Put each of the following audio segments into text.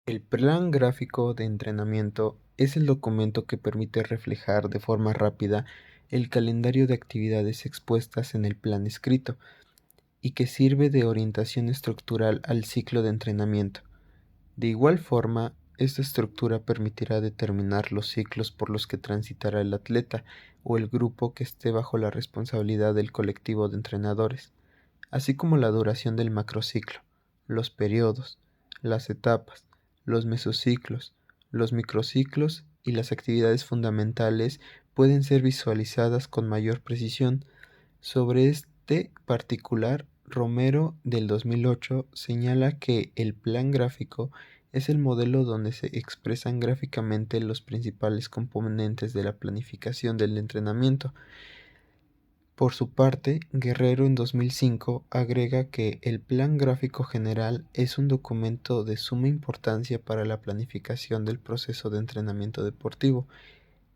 El plan gráfico de entrenamiento es el documento que permite reflejar de forma rápida el calendario de actividades expuestas en el plan escrito y que sirve de orientación estructural al ciclo de entrenamiento. De igual forma, esta estructura permitirá determinar los ciclos por los que transitará el atleta o el grupo que esté bajo la responsabilidad del colectivo de entrenadores, así como la duración del macrociclo, los periodos, las etapas, los mesociclos, los microciclos y las actividades fundamentales pueden ser visualizadas con mayor precisión. Sobre este particular, Romero del 2008 señala que el plan gráfico es el modelo donde se expresan gráficamente los principales componentes de la planificación del entrenamiento. Por su parte, Guerrero en 2005 agrega que el Plan Gráfico General es un documento de suma importancia para la planificación del proceso de entrenamiento deportivo.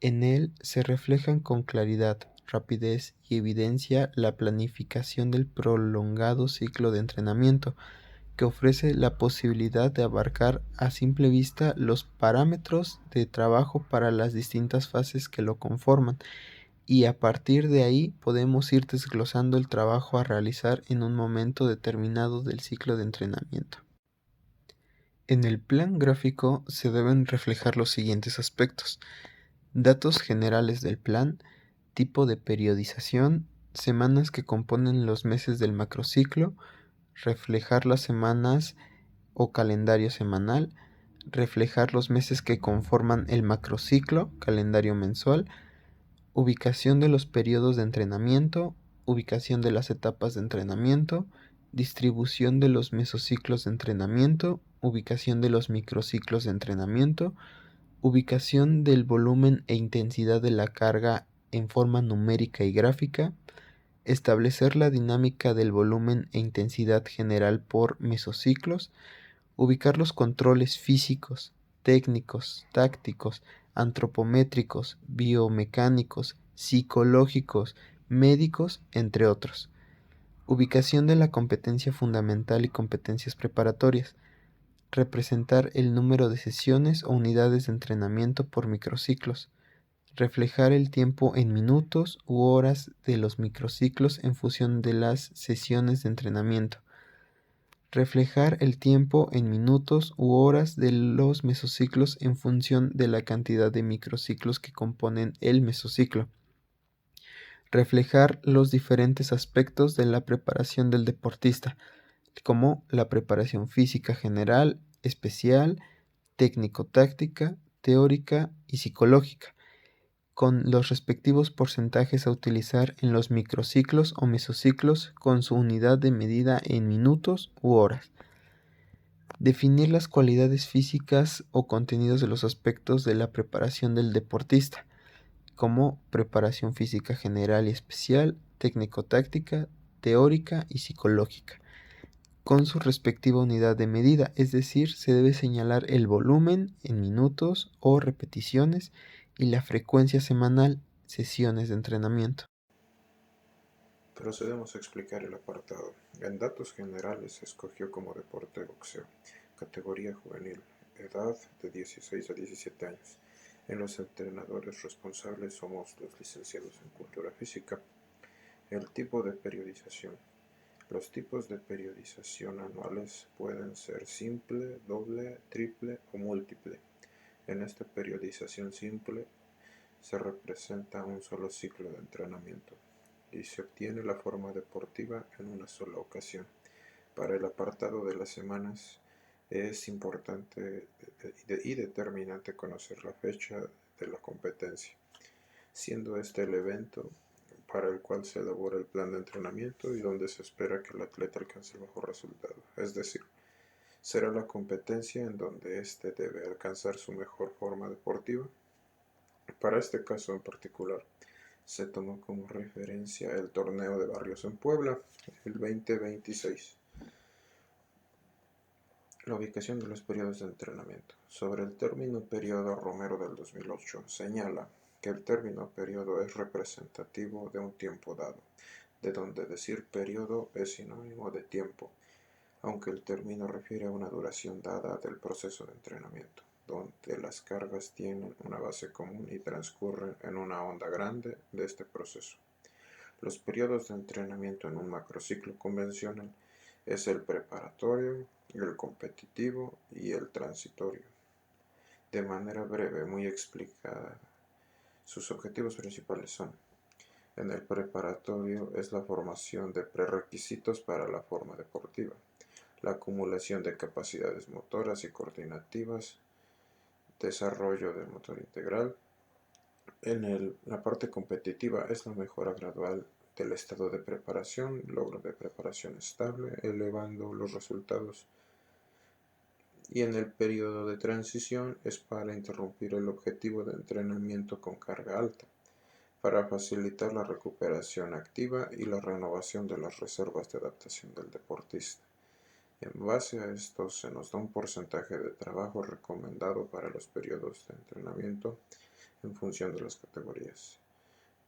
En él se reflejan con claridad, rapidez y evidencia la planificación del prolongado ciclo de entrenamiento, que ofrece la posibilidad de abarcar a simple vista los parámetros de trabajo para las distintas fases que lo conforman, y a partir de ahí podemos ir desglosando el trabajo a realizar en un momento determinado del ciclo de entrenamiento. En el plan gráfico se deben reflejar los siguientes aspectos: datos generales del plan, tipo de periodización, semanas que componen los meses del macrociclo, reflejar las semanas o calendario semanal, reflejar los meses que conforman el macrociclo, calendario mensual, ubicación de los periodos de entrenamiento, ubicación de las etapas de entrenamiento, distribución de los mesociclos de entrenamiento, ubicación de los microciclos de entrenamiento, ubicación del volumen e intensidad de la carga en forma numérica y gráfica, establecer la dinámica del volumen e intensidad general por mesociclos, ubicar los controles físicos, técnicos, tácticos, antropométricos, biomecánicos, psicológicos, médicos, entre otros. Ubicación de la competencia fundamental y competencias preparatorias. Representar el número de sesiones o unidades de entrenamiento por microciclos. Reflejar el tiempo en minutos u horas de los microciclos en función de las sesiones de entrenamiento. Reflejar el tiempo en minutos u horas de los mesociclos en función de la cantidad de microciclos que componen el mesociclo. Reflejar los diferentes aspectos de la preparación del deportista, como la preparación física general, especial, técnico-táctica, teórica y psicológica, con los respectivos porcentajes a utilizar en los microciclos o mesociclos con su unidad de medida en minutos u horas. Definir las cualidades físicas o contenidos de los aspectos de la preparación del deportista, como preparación física general y especial, técnico-táctica, teórica y psicológica, con su respectiva unidad de medida, es decir, se debe señalar el volumen en minutos o repeticiones y la frecuencia semanal, sesiones de entrenamiento. Procedemos a explicar el apartado. En datos generales se escogió como deporte boxeo, categoría juvenil, edad de 16 a 17 años. En los entrenadores responsables somos los licenciados en cultura física. El tipo de periodización. Los tipos de periodización anuales pueden ser simple, doble, triple o múltiple. En esta periodización simple se representa un solo ciclo de entrenamiento y se obtiene la forma deportiva en una sola ocasión. Para el apartado de las semanas es importante y determinante conocer la fecha de la competencia, siendo este el evento para el cual se elabora el plan de entrenamiento y donde se espera que el atleta alcance el mejor resultado. Es decir, será la competencia en donde éste debe alcanzar su mejor forma deportiva. Para este caso en particular, se tomó como referencia el torneo de barrios en Puebla, el 2026. La ubicación de los periodos de entrenamiento. Sobre el término periodo, Romero del 2008 señala que el término periodo es representativo de un tiempo dado, de donde decir periodo es sinónimo de tiempo. aunque el término refiere a una duración dada del proceso de entrenamiento, donde las cargas tienen una base común y transcurren en una onda grande de este proceso. Los periodos de entrenamiento en un macrociclo convencional es el preparatorio, el competitivo y el transitorio. De manera breve, muy explicada, sus objetivos principales son: en el preparatorio es la formación de prerequisitos para la forma deportiva, la acumulación de capacidades motoras y coordinativas, desarrollo del motor integral. La parte competitiva es la mejora gradual del estado de preparación, logro de preparación estable, elevando los resultados. Y en el periodo de transición es para interrumpir el objetivo de entrenamiento con carga alta, para facilitar la recuperación activa y la renovación de las reservas de adaptación del deportista. En base a esto se nos da un porcentaje de trabajo recomendado para los periodos de entrenamiento en función de las categorías.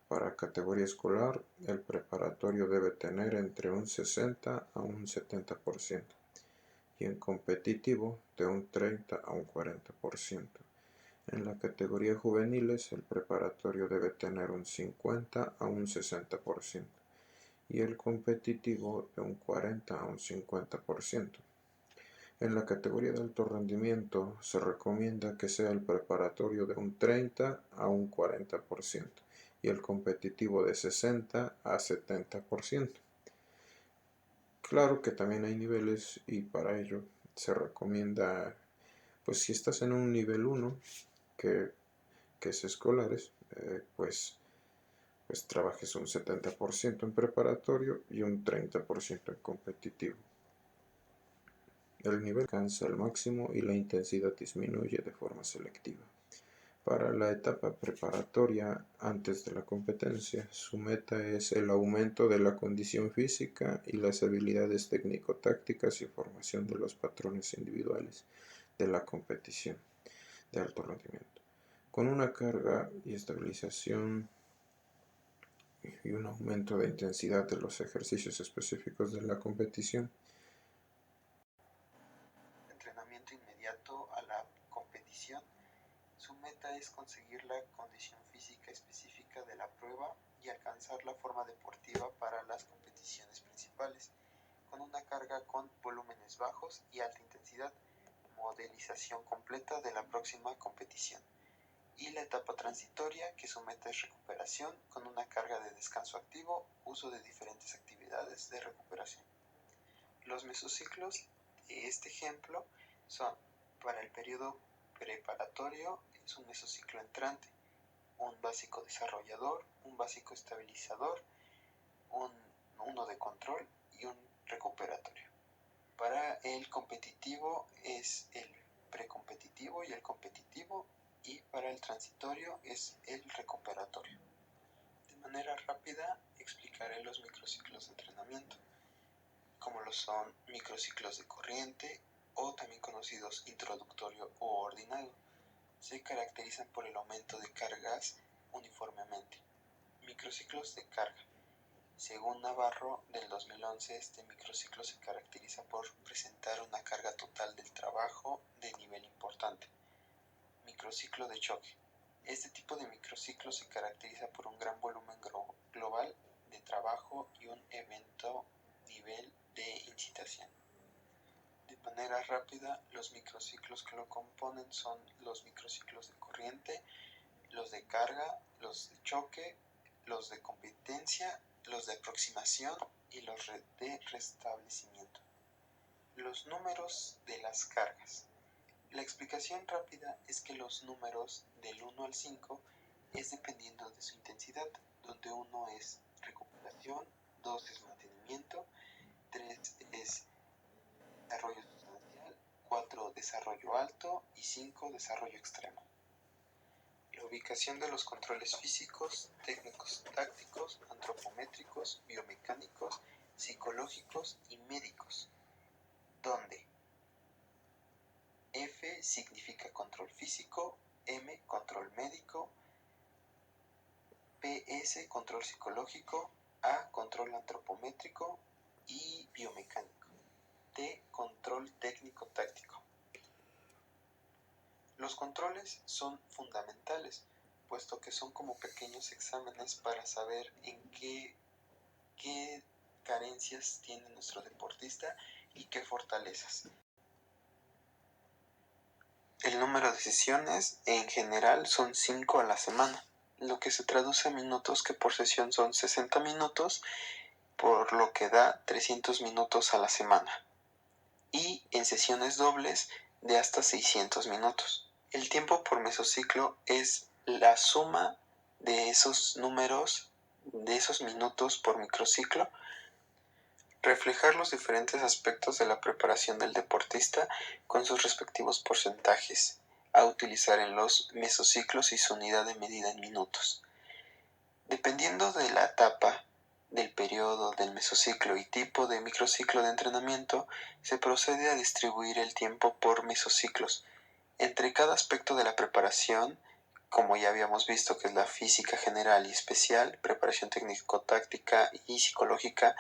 Para categoría escolar, el preparatorio debe tener entre un 60 a un 70% y en competitivo de un 30 a un 40%. En la categoría juveniles, el preparatorio debe tener un 50 a un 60% y el competitivo de un 40 a un 50%. En la categoría de alto rendimiento se recomienda que sea el preparatorio de un 30 a un 40% y el competitivo de 60 a 70%. Claro que también hay niveles y para ello se recomienda, pues si estás en un nivel 1, que, es escolares, pues trabajes un 70% en preparatorio y un 30% en competitivo. El nivel alcanza el máximo y la intensidad disminuye de forma selectiva. Para la etapa preparatoria antes de la competencia, su meta es el aumento de la condición física y las habilidades técnico-tácticas y formación de los patrones individuales de la competición de alto rendimiento, con una carga y estabilización y un aumento de intensidad de los ejercicios específicos de la competición. Entrenamiento inmediato a la competición. Su meta es conseguir la condición física específica de la prueba y alcanzar la forma deportiva para las competiciones principales, con una carga con volúmenes bajos y alta intensidad, modelización completa de la próxima competición. Y la etapa transitoria, que su meta es recuperación, con una carga de descanso activo, uso de diferentes actividades de recuperación. Los mesociclos de este ejemplo son: para el periodo preparatorio es un mesociclo entrante, un básico desarrollador, un básico estabilizador, uno de control y un recuperatorio. Para el competitivo es el precompetitivo y el competitivo, y para el transitorio es el recuperatorio. De manera rápida explicaré los microciclos de entrenamiento, como lo son microciclos de corriente, o también conocidos introductorio o ordinario. Se caracterizan por el aumento de cargas uniformemente. Microciclos de carga. Según Navarro, del 2011, este microciclo se caracteriza por presentar una carga total del trabajo de nivel importante. Microciclo de choque. Este tipo de microciclo se caracteriza por un gran volumen global de trabajo y un evento nivel de incitación. De manera rápida, los microciclos que lo componen son los microciclos de corriente, los de carga, los de choque, los de competencia, los de aproximación y los de restablecimiento. Los números de las cargas. La explicación rápida es que los números del 1 al 5 es dependiendo de su intensidad, donde 1 es recuperación, 2 es mantenimiento, 3 es desarrollo sustancial, 4 desarrollo alto y 5 desarrollo extremo. La ubicación de los controles físicos, técnicos, tácticos, antropométricos, biomecánicos, psicológicos y médicos, donde F significa control físico, M control médico, PS control psicológico, A control antropométrico y biomecánico, T controles son fundamentales, puesto que son como pequeños exámenes para saber en qué carencias tiene nuestro deportista y qué fortalezas. El número de sesiones en general son 5 a la semana, lo que se traduce a minutos, que por sesión son 60 minutos, por lo que da 300 minutos a la semana, y en sesiones dobles de hasta 600 minutos. El tiempo por mesociclo es la suma de esos números, de esos minutos por microciclo. Reflejar los diferentes aspectos de la preparación del deportista con sus respectivos porcentajes a utilizar en los mesociclos y su unidad de medida en minutos. Dependiendo de la etapa, del periodo del mesociclo y tipo de microciclo de entrenamiento, se procede a distribuir el tiempo por mesociclos. Entre cada aspecto de la preparación, como ya habíamos visto, que es la física general y especial, preparación técnico-táctica y psicológica,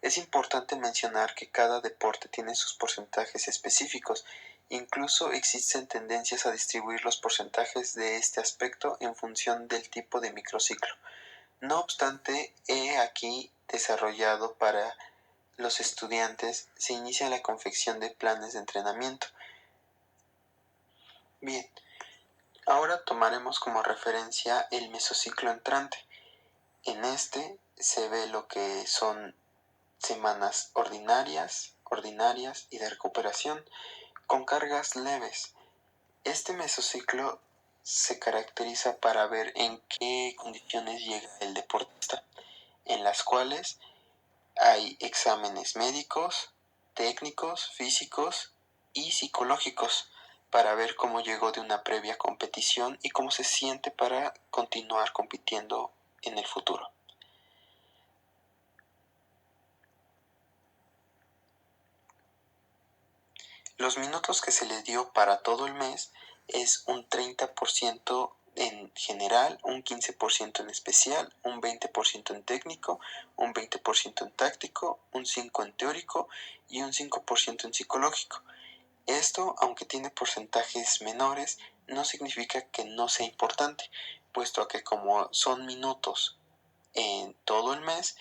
es importante mencionar que cada deporte tiene sus porcentajes específicos. Incluso existen tendencias a distribuir los porcentajes de este aspecto en función del tipo de microciclo. No obstante, he aquí desarrollado para los estudiantes, se inicia la confección de planes de entrenamiento. Bien, ahora tomaremos como referencia el mesociclo entrante. En este se ve lo que son semanas ordinarias y de recuperación con cargas leves. Este mesociclo se caracteriza para ver en qué condiciones llega el deportista, en las cuales hay exámenes médicos, técnicos, físicos y psicológicos para ver cómo llegó de una previa competición y cómo se siente para continuar compitiendo en el futuro. Los minutos que se le dio para todo el mes es un 30% en general, un 15% en especial, un 20% en técnico, un 20% en táctico, un 5% en teórico y un 5% en psicológico. Esto, aunque tiene porcentajes menores, no significa que no sea importante, puesto a que como son minutos en todo el mes,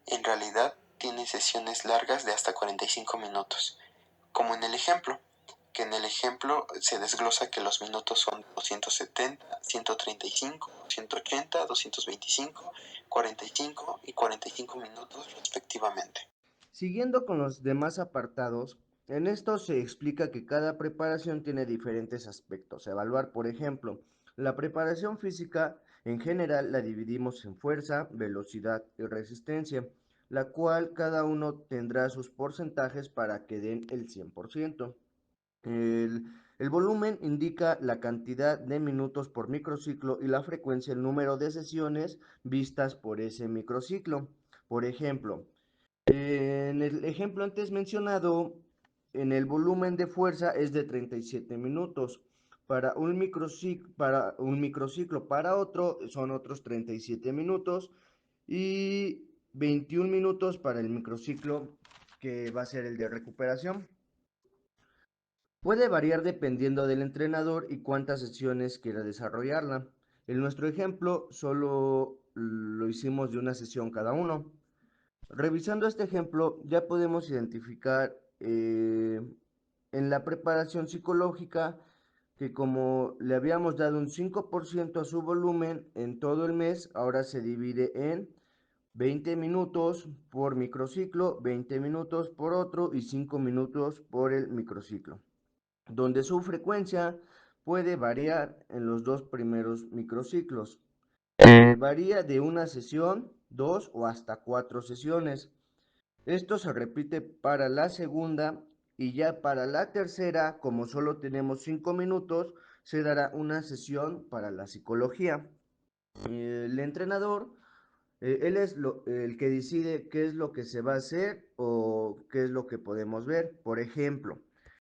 en realidad tiene sesiones largas de hasta 45 minutos. Como en el ejemplo, que en el ejemplo se desglosa que los minutos son 270, 135, 180, 225, 45 y 45 minutos respectivamente. Siguiendo con los demás apartados, en estos se explica que cada preparación tiene diferentes aspectos. Evaluar, por ejemplo, la preparación física en general la dividimos en fuerza, velocidad y resistencia, la cual cada uno tendrá sus porcentajes para que den el 100%. El volumen indica la cantidad de minutos por microciclo y la frecuencia, el número de sesiones vistas por ese microciclo. Por ejemplo, en el ejemplo antes mencionado, en el volumen de fuerza es de 37 minutos. Para un microciclo, para otro son otros 37 minutos y 21 minutos para el microciclo que va a ser el de recuperación. Puede variar dependiendo del entrenador y cuántas sesiones quiera desarrollarla. En nuestro ejemplo, solo lo hicimos de una sesión cada uno. Revisando este ejemplo, ya podemos identificar en la preparación psicológica que como le habíamos dado un 5% a su volumen en todo el mes, ahora se divide en 20 minutos por microciclo, 20 minutos por otro y 5 minutos por el microciclo, donde su frecuencia puede variar en los dos primeros microciclos. Varía de una sesión, dos o hasta cuatro sesiones. Esto se repite para la segunda y ya para la tercera, como solo tenemos 5 minutos, se dará una sesión para la psicología. El entrenador, él es el que decide qué es lo que se va a hacer o qué es lo que podemos ver. Por ejemplo,